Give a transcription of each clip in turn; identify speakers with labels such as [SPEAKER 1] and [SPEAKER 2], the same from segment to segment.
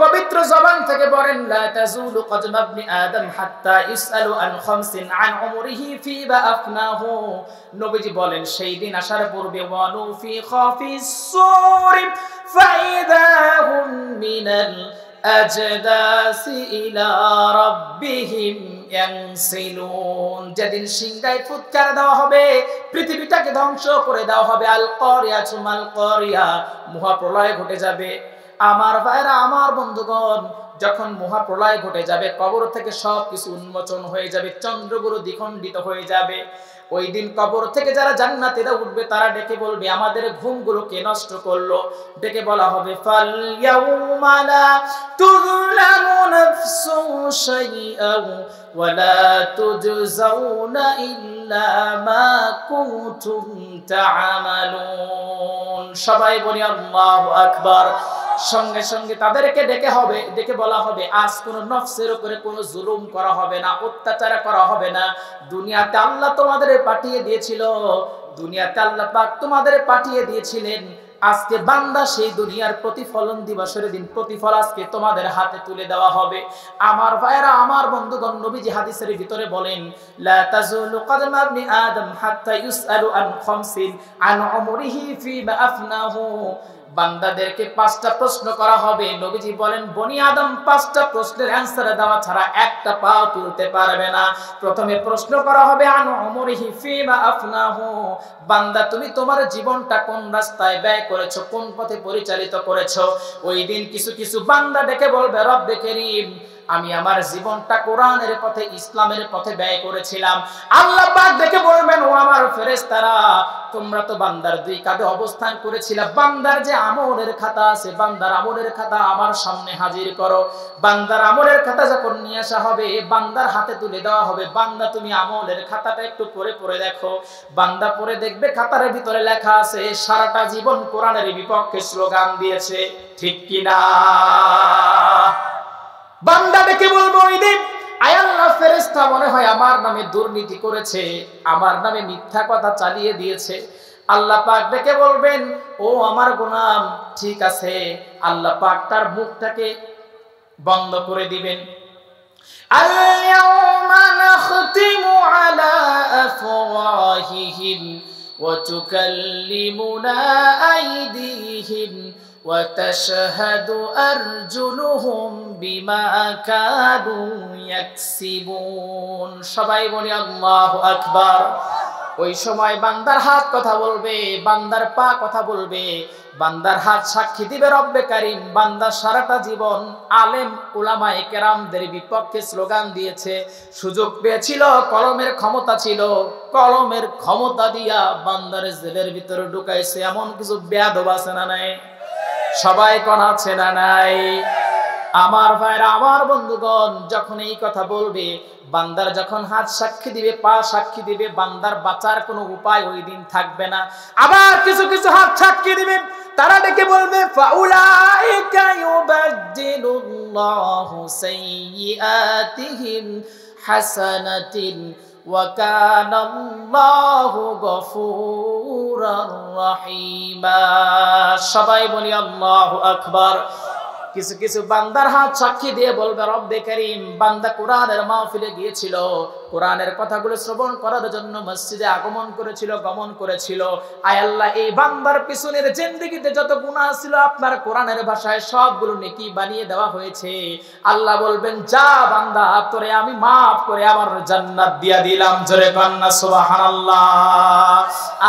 [SPEAKER 1] পবিত্র জবান থেকে বলেন লা তাজুলু কদম ইবনি আদম হাত্তা ইসআলু আন খামসিন আন উমরিহি ফিমা আফনাহু। নবীজি বলেন সেই দিন আসার পূর্বে ওয়ানু ফি খাফিস সূর ফাইদা হুম মিনাল আজদাসি ইলা রাব্বিহিম ইয়ানসিলুন। যেদিন সিংহায় ফুৎকার দেওয়া হবে, পৃথিবীটাকে ধ্বংস করে দেওয়া হবে। আল কারিয়াতু মাল কারিয়া, মহাপ্রলয় ঘটে যাবে। আমার ভাইরা, আমার বন্ধুগণ, যখন মহাপ্রলয় ঘটে যাবে, কবর থেকে সবকিছু উন্মোচন হয়ে যাবে, চন্দ্রগুলো দ্বিখণ্ডিত হয়ে যাবে। ওই দিন কবর থেকে যারা জান্নাতীরা উঠবে তারা ডেকে বলবে আমাদের ঘুমগুলো কে নষ্ট করলো। ডেকে বলা হবে ফাল ইয়াউমা লা তুযলামু নাফসুন শাইআন ওয়া লা তুজজাউনা ইল্লা মা কুনতুম তা'মালুন। সবাই বলি আল্লাহু আকবার। সঙ্গে সঙ্গে তাদেরকে ডেকে বলা হবে আজ কোন নফসের উপরে কোনো জুলুম করা হবে না, অত্যাচার করা হবে না। দুনিয়াতে আল্লাহ তোমাদের পাঠিয়ে দিয়েছিল, দুনিয়াতে আল্লাহ পাক তোমাদের পাঠিয়ে দিয়েছিলেন। আজকে বান্দা সেই দুনিয়ার প্রতিফলন দিবসের দিন প্রতিফল আজকে তোমাদের হাতে তুলে দেওয়া হবে। আমার ভাইরা, আমার বন্ধুগণ, নবীজি হাদিসের ভিতরে বলেন লা তাজুলু কদম ইবনি আদম হাত্তা ইউসআলু আন খামসিন আন উমরিহি ফিমা আফনাহু। বান্দাদেরকে 5টা প্রশ্ন করা হবে। নবীজি বলেন বনি আদম 5টা প্রশ্নের অ্যানসার দেওয়া ছাড়া একটা পাও তুলতে পারবে না। প্রথমে প্রশ্ন করা হবে আন উমরিহি ফিমা আফনাহু, বান্দা তুমি তোমার জীবনটা কোন রাস্তায় ব্যয় করেছো, কোন পথে পরিচালিত করেছো। ওই দিন কিছু কিছু বান্দা ডেকে বলবে রব্বে কারীম, আমি আমার জীবনটা কোরআনের পথে, ইসলামের পথে ব্যয় করেছিলাম। আল্লাহ পাক দেখে বলবেন ও আমার ফেরেশতারা, তোমরা তো বান্দার 2 কাঁধে অবস্থান করেছিলা। বান্দার যে আমলের খাতা আছে, বান্দার আমলের খাতা আমার সামনে হাজির করো। বান্দার আমলের খাতা যখন নিয়ে আসা হবে, বান্দার হাতে তুলে দেওয়া হবে। বান্দা তুমি আমলের খাতাটা একটু পড়ে দেখো। বান্দা পড়ে দেখবে খাতার ভিতরে লেখা আছে সারাটা জীবন কোরআনের বিপক্ষে স্লোগান দিয়েছে। ঠিক কিনা? বান্দা ডেকে বলবো ওই দিন, আয় আল্লাহ ফেরেশতা মনে হয় আমার নামে দুর্নীতি করেছে, আমার নামে মিথ্যা কথা চালিয়ে দিয়েছে। আল্লাহ পাক ডেকে বলবেন ও আমার গোলাম, ঠিক আছে। আল্লাহ পাক তার মুখটাকে বন্ধ করে দিবেন। আল-ইয়াওমা নাখতিমু আলা আফওয়াহিহিম ওয়া তুকাল্লিমুনা আইদিহিম وتشهد أرجلهم بما كانوا يكسبون। সবাই বলি আল্লাহু আকবার। ওই সময় বান্দার হাত কথা বলবে, বান্দার পা কথা বলবে, বান্দার হাত সাক্ষী দিবে রব্বে কারীম বান্দা সারাটা জীবন আলেম উলামায়ে কেরামদের বিপক্ষে স্লোগান দিয়েছে। সুযোগ পেয়েছিল, কলমের ক্ষমতা ছিল, কলমের ক্ষমতা দিয়া বান্দার জেলের ভিতরে ঢুকাইছে। এমন কিছু বেয়াদব আছে না নাই? সবাই কোন আছে না নাই? আমার ভাইরা, আমার বন্ধুগণ, যখন এই কথা বলবে, বান্দার যখন হাত সাক্ষী দিবে, পা সাক্ষী দিবে, বান্দার বাঁচার কোনো উপায় ওই দিন থাকবে না। আবার কিছু কিছু হাত সাক্ষী দিবে, তারা ডেকে বলবে ফাউলাইকা ইউবাদদিলুল্লাহু সাইয়্যাতিহিম হাসানাতিন ওয়া কানাল্লাহু গফুরার রহিমা। সবাই বলি আল্লাহু আকবার। কিছু কিছু বান্দার হাত সাক্ষী দিয়ে বলবে রব্বে কারীম বান্দা কোরআনের মাহফিলে গিয়েছিল, কোরআনের কথাগুলো শ্রবণ করার জন্য মসজিদে গমন করেছিল। আয় আল্লাহ, এই বান্দার পিছনের জিন্দেগিতে যত গুনাহ ছিল আপনার কোরআনের ভাষায় সবগুলো নেকি বানিয়ে দেওয়া হয়েছে। আল্লাহ বলবেন যা বান্দা, তোরে আমি মাফ করে আমার জান্নাত দিয়া দিলাম। জোরে কান্না সুবহানাল্লাহ।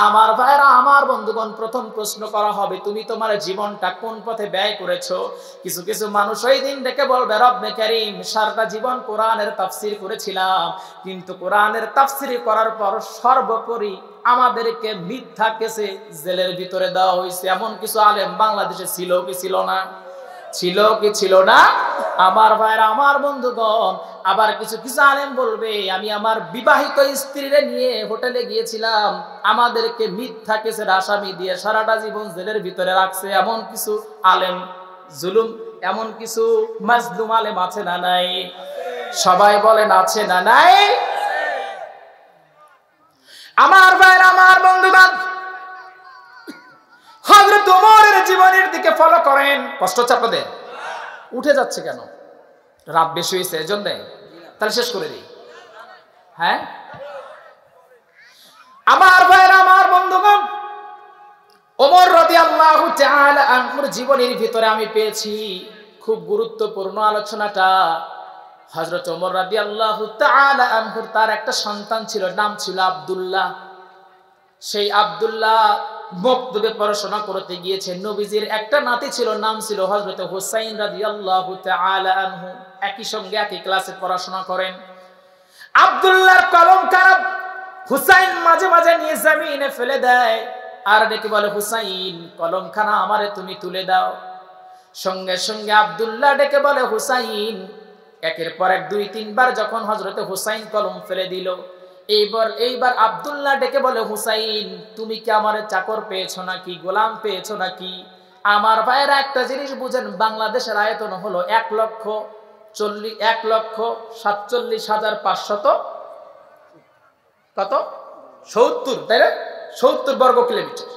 [SPEAKER 1] আমার ভাইরা, আমার বন্ধুগণ, প্রথম প্রশ্ন করা হবে তুমি তোমার জীবনটা কোন পথে ব্যয় করেছো। কিছু কিছু মানুষ ওই দিন ডেকে বলবে রব্বে কারীম সারাটা জীবন কোরআনের তাফসীর করেছিলাম, কিন্তু কোরআনের তাফসীর করার পর সর্বোপরি আমাদেরকে মিথ্যা কেসে জেলের ভিতরে দেওয়া হয়েছে। এমন কিছু আলেম বাংলাদেশে ছিল কি ছিল না? ছিল কি ছিল না? আমার ভাইরা, আমার বন্ধুগণ, আবার কিছু কিছু আলেম বলবে আমি আমার বিবাহিত স্ত্রীরে নিয়ে হোটেলে গিয়েছিলাম, আমাদেরকে মিথ্যা কেসের আসামি দিয়ে সারাটা জীবন জেলের ভিতরে রাখছে। এমন কিছু আলেম জুলুম, এমন কিছু মাজলুম আলেম আছে না নাই? সবাই বলেন আছে না নাই? আমার ভাইরা, আমার বন্ধুগণ, হযরত ওমরের জীবনের দিকে ফলো করেন। কষ্ট হচ্ছে আপনাদের? উঠে যাচ্ছে কেন? রাত বেশি হয়েছে এজন্য? তাহলে শেষ করে দিই। হ্যাঁ আমার ভাইরা, আমার বন্ধুগণ, ওমর রাদিয়াল্লাহু তাআলা আনহুর জীবনের ভিতরে আমি পেয়েছি খুব গুরুত্বপূর্ণ আলোচনাটা। হযরত ওমর রাদিয়াল্লাহু তাআলা আনহুর তার একটা সন্তান ছিল, নাম ছিল আব্দুল্লাহ। সেই আব্দুল্লাহ মক্তবে পড়াশোনা করতে গিয়েছে। নবীজির একটা নাতি ছিল, নাম ছিল হযরত হুসাইন রাদিয়াল্লাহু তাআলা আনহু। একই সঙ্গে একই ক্লাসে পড়াশোনা করেন। আব্দুল্লাহর কলম খারাপ, হুসাইন মাঝে মাঝে নিয়ে জমিনে ফেলে দেয় আর ডেকে বলে, হুসাইন কলমখানা আমারে তুমি তুলে দাও। সঙ্গে সঙ্গে আব্দুল্লাহ ডেকে বলে, হুসাইন। একের পর এক 2-3 বার যখন হযরত হুসাইন কলম ফেলে দিল, এইবার আব্দুল্লাহ ডেকে বলে, হুসাইন তুমি কি আমারে চাকর পেয়েছো নাকি, গোলাম পেয়েছো নাকি? আমার ভাইয়েরা একটা জিনিস বুঝেন, বাংলাদেশের আয়তন হলো 1,47,500 কত 70, তাই না? 70 বর্গ কিলোমিটার।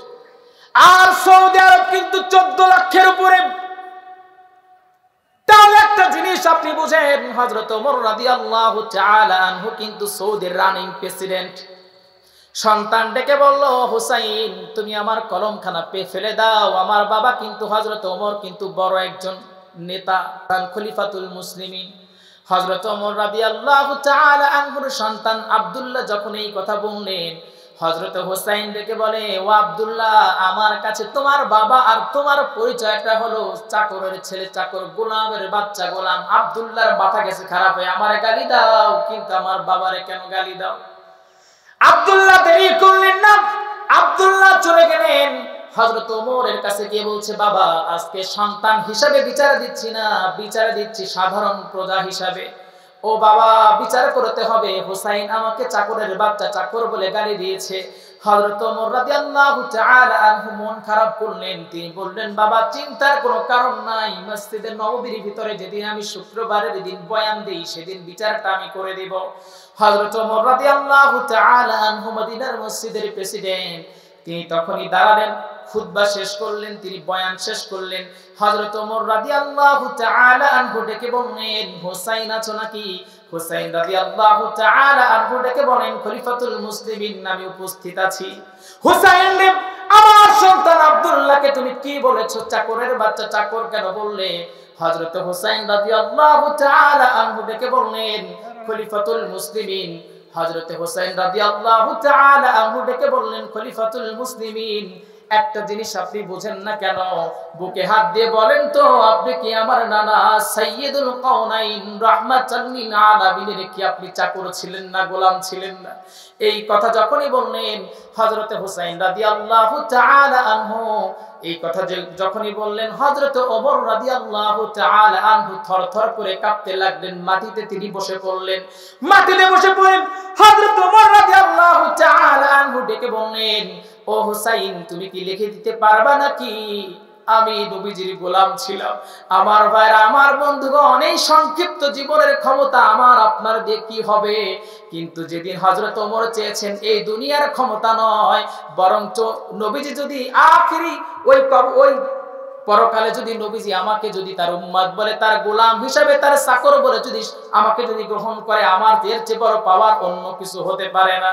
[SPEAKER 1] আর সৌদি আরব কিন্তু 14 লক্ষের উপরে। তাহলে একটা জিনিস আপনি বুঝেন, হযরত ওমর রাদিয়াল্লাহু তাআলা আনহু কিন্তু সৌদির রানিং প্রেসিডেন্ট। সন্তান ডেকে বলল, হুসাইন তুমি আমার কলমখানা ফেলে দাও। আমার বাবা কিন্তু হযরত ওমর কিন্তু বড় একজন নেতা, খলিফাতুল মুসলিমিন। হযরত ওমর রাদিয়াল্লাহু তাআলা আনহুর সন্তান আব্দুল্লাহ যখন এই কথা বললেন, হযরত হুসাইন ডেকে বলে, ও আব্দুল্লাহ, আমার কাছে তোমার বাবা আর তোমার পরিচয়টা হলো চাকরের ছেলে, চাকর, গোলামের বাচ্চা গোলাম। আব্দুল্লাহর মাথা গেছে খারাপ হয়ে, আমারে গালি দাও, কিন্তু আমার বাবারে কেন গালি দাও? আব্দুল্লাহ দেরি করলেন না, আব্দুল্লাহ চলে গেলেন। হযরত ওমরের কাছে গিয়ে বলছে, বাবা আজকে সন্তান হিসাবে বিচার দিচ্ছি না, বিচার দিচ্ছি সাধারণ প্রজা হিসাবে। ও বাবা, বিচার করতে হবে, হুসাইন আমাকে চাকরের বাচ্চা, চাকর বলে গালি দিয়েছে। হযরত ওমর রাদিয়াল্লাহু তাআলা আনহু মন খারাপ করলেন। তিনি বললেন, বাবা চিন্তার কোনো কারণ নাই, মসজিদে নববীর ভিতরে যেদিন আমি শুক্রবারের দিন বয়ান দেই সেদিন বিচারটা আমি করে দেব। হযরত ওমর রাদিয়াল্লাহু তাআলা আনহু মদিনার মসজিদের প্রেসিডেন্ট। তিনি তখনই দাঁড়ালেন, খুতবা শেষ করলেন, তিনি বয়ান শেষ করলেন। হযরত ওমর রাদিয়াল্লাহু তাআলা আনহু ডেকে বললেন, হুসাইন আছো নাকি? হুসাইন রাদিয়াল্লাহু তাআলা আনহু ডেকে বলেন, খলিফাতুল মুসলিমিন আমি উপস্থিত আছি। হুসাইন রে, আমার সন্তান আব্দুল্লাহকে তুমি কি বলেছো চাকরের বাচ্চা, চাকর কেন বললে? হযরত হুসাইন রাদিয়াল্লাহু তাআলা আনহু ডেকে বললেন, খলিফাতুল মুসলিমিন। হযরত হুসাইন রাদিয়াল্লাহু তাআলা আনহু ডেকে বললেন, খলিফাতুল মুসলিমিন একটা জিনিস আপনি বুঝেন না কেন? বুকে হাত দিয়ে বলেন তো, আপনি কি আমার নানা সাইয়্যিদুল কাউনাইন রাহমাতাল লিল আলামিনের কি আপনি চাকর ছিলেন না, গোলাম ছিলেন না? এই কথা যখনই বললেন, হযরত হুসাইন রাদিয়াল্লাহু তাআলা আনহু এই কথা যখনই বললেন, হযরত ওমর রাদিয়াল্লাহু তাআলা আনহু থরথর করে কাঁপতে লাগলেন। মাটিতে তিনি বসে পড়লেন। মাটিতে বসে পড়ে হযরত ওমর রাদিয়াল্লাহু তাআলা আনহু ডেকে বললেন, ও হুসাইন তুমি কি লিখে দিতে পারবা নাকি আমি নবীজির গোলাম ছিলাম? আমার ভাইরা, আমার বন্ধুগণ, এই সংক্ষিপ্ত জীবনের ক্ষমতা আমার আপনার দিয়ে কি হবে? কিন্তু যেদিন হযরত ওমর চেয়েছেন এই দুনিয়ার ক্ষমতা নয়, বরঞ্চ নবীজি যদি আখিরি ওই পরকালে যদি নবীজি আমাকে যদি তার উম্মত বলে, তার গোলাম হিসাবে, তার চাকর বলে যদি আমাকে যদি গ্রহণ করে, আমার এর চেয়ে বড় পাওয়ার অন্য কিছু হতে পারে না।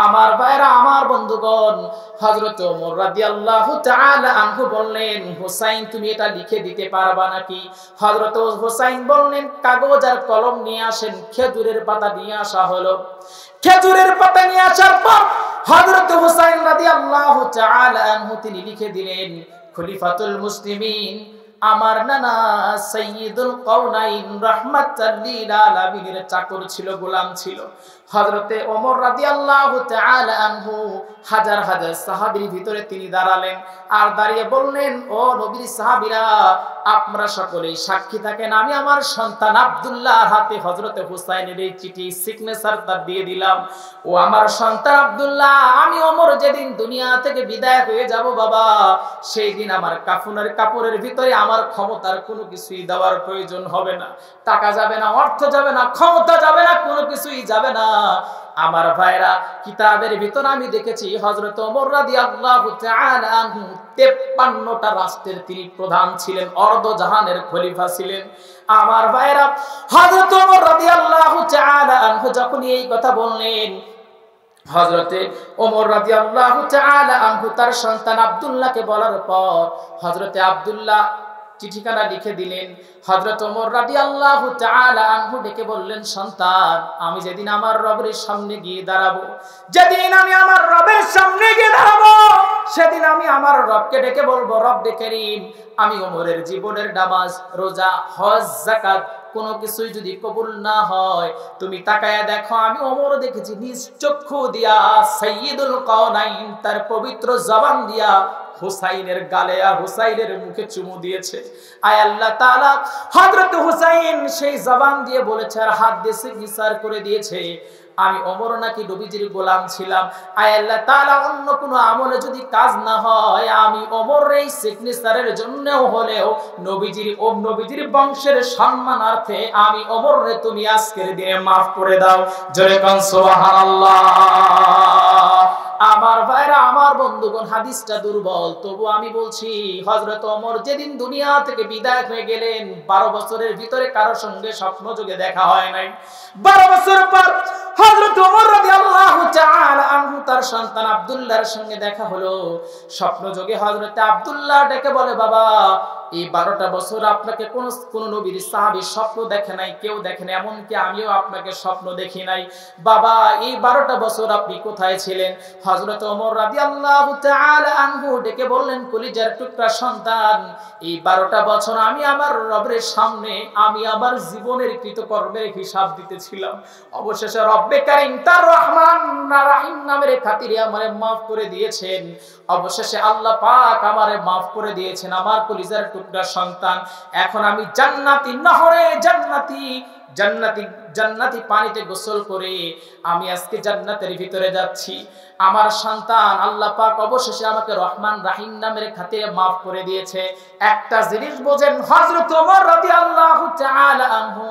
[SPEAKER 1] আমার ভাইরা, আমার বন্ধুগণ, হযরত ওমর রাদিয়াল্লাহু তাআলা আনহু বললেন, হুসাইন তুমি এটা লিখে দিতে পারবা নাকি? হযরত হুসাইন বললেন, কাগজ আর কলম নিয়ে আসেন। খেজুরের পাতা নিয়ে আসা হলো। খেজুরের পাতা নিয়ে আসার পর হযরত হুসাইন রাদিয়াল্লাহু তাআলা আনহু তিনি লিখে দিলেন, খলিফাতুল মুসলিমিন আমার নানা সাইয়্যিদুল কাউনাইন রাহমাতাল লিল আলামিনের চাকর ছিল, গোলাম ছিল। হযরতে ওমর রাদিয়াল্লাহু তাআলা আনহু হাজার হাজার সাহাবীর ভিতরে তিনি দাঁড়ালেন আর দাঁড়িয়ে বললেন, ও নবীর সাহাবীরা, আপনারা সকলেই সাক্ষী থাকেন, আমি আমার সন্তান আব্দুল্লাহর হাতে হযরতে হুসাইনের এই চিঠি সিগনেচার তার দিয়ে দিলাম। ও আমার সন্তান আব্দুল্লাহ, আমি ওমর যেদিন দুনিয়া থেকে বিদায় হয়ে যাব বাবা, সেই দিন আমার কাফনের কাপড়ের ভিতরে আমার ক্ষমতার কোনো কিছুই দেওয়ার প্রয়োজন হবে না। টাকা যাবে না, অর্থ যাবে না, ক্ষমতা যাবে না, কোনো কিছুই যাবে না। আমার ভাইরা, কিতাবের ভিতর আমি দেখেছি হযরত ওমর রাদিয়াল্লাহু তাআলা আনহু 53টা রাষ্ট্রের তিনি প্রধান ছিলেন, অর্ধজাহানের খলিফা ছিলেন। আমার ভাইরা, হযরত ওমর রাদিয়াল্লাহু তাআলা আনহু যখন এই কথা বললেন, হযরতে ওমর রাদিয়াল্লাহু তাআলা আনহু তার সন্তান আব্দুল্লাহকে বলার পর হযরতে আব্দুল্লাহ চিঠিখানা লিখে দিলেন। হযরত ওমর রাদিয়াল্লাহু তাআলা আনহু ডেকে বললেন, সন্তান, আমি যেদিন আমার রবের সামনে গিয়ে দাঁড়াবো, যেদিন আমি আমার রবের সামনে গিয়ে দাঁড়াবো, সেদিন আমি আমার রবকে ডেকে বলবো, রব্বে কারীম, আমি ওমরের জীবনের নামাজ, রোজা, হজ, যাকাত কোনো কিছুই যদি কবুল না হয়, তুমি তাকায়া দেখো, আমি ওমর দেখেছি নিজ চক্ষু দিয়া সাইয়্যিদুল কাওনাইন তার পবিত্র জবান দিয়া হুসাইনের গালে আর হুসাইনের মুখে চুমু দিয়েছে। আয় আল্লাহ তাআলা, হযরত হুসাইন সেই জবান দিয়ে বলেছে আর হাত দিয়ে সিগনেচার করে দিয়েছে, আমি ওমর নাকি নবীজির গোলাম ছিলাম। আয় আল্লাহ তাআলা, অন্য কোনো আমলে যদি কাজ না হয়, আমি ওমরের এই সিগনেচারের জন্যও হলেও নবীজির বংশের সম্মানার্থে আমি ওমররে তুমি আজকের দিনে maaf করে দাও। জোরে কান সুবহানাল্লাহ। আমার ভাইরা, আমার বন্ধুগণ, হাদিসটা দুর্বল, তবু আমি বলছি, হযরত ওমর যেদিন দুনিয়া থেকে বিদায় হয়ে গেলেন, 12 বছরের ভিতরে কারো সঙ্গে স্বপ্ন যোগে দেখা হয় নাই। 12 বছর পর হযরত ওমর রাদিয়াল্লাহু তাআলা আনহু তার সন্তান আব্দুল্লাহর সঙ্গে দেখা হলো। স্বপ্ন যোগে হযরত আব্দুল্লাহ ডেকে বলে, বাবা, এই 12টা বছর আপনাকে কোন নবীর সাহাবী স্বপ্ন দেখে নাই, কেউ দেখে নাই, এমনকি আমিও আপনাকে স্বপ্ন দেখি নাই। বাবা, এই 12টা বছর আপনি কোথায় ছিলেন? হযরত ওমর রাদিয়াল্লাহু তাআলা আনহু ডেকে বললেন, কলিজার টুকরা সন্তান, এই 12টা বছর আমি আমার রবের সামনে আমি আমার জীবনের কৃতকর্মের হিসাব দিতেছিলাম। অবশেষে রব্বে কারীম তার রহমান রাহিম নামের খাতিরে আমারে maaf করে দিয়েছেন। অবশেষে আল্লাহ পাক আমারে maaf করে দিয়েছেন। আমার কলিজার টুকরা সন্তান, এখন আমি জান্নাতি নহরে জান্নাতি পানিতে গোসল করে আমি আজকে জান্নাতের ভিতরে যাচ্ছি। আমার সন্তান, আল্লাহ পাক অবশেষে আমাকে রহমান রাহিম নামের খাতিরে maaf করে দিয়েছে। একটা জিনিস বোঝেন, হযরত ওমর রাদিয়াল্লাহু তাআলা আনহু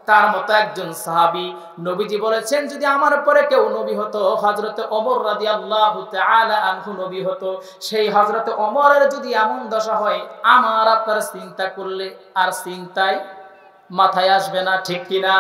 [SPEAKER 1] তার মতো একজন সাহাবী, নবীজি বলেছেন, যদি আমার পরে কেউ নবী হতো, হযরতে ওমর রাদিয়াল্লাহু তাআলা আনহু নবী হতো। সেই হযরতে ওমরের যদি এমন দশা হয়, আমার আপনার চিন্তা করলে আর চিন্তায় মাথায় আসবে না, ঠিক কিনা?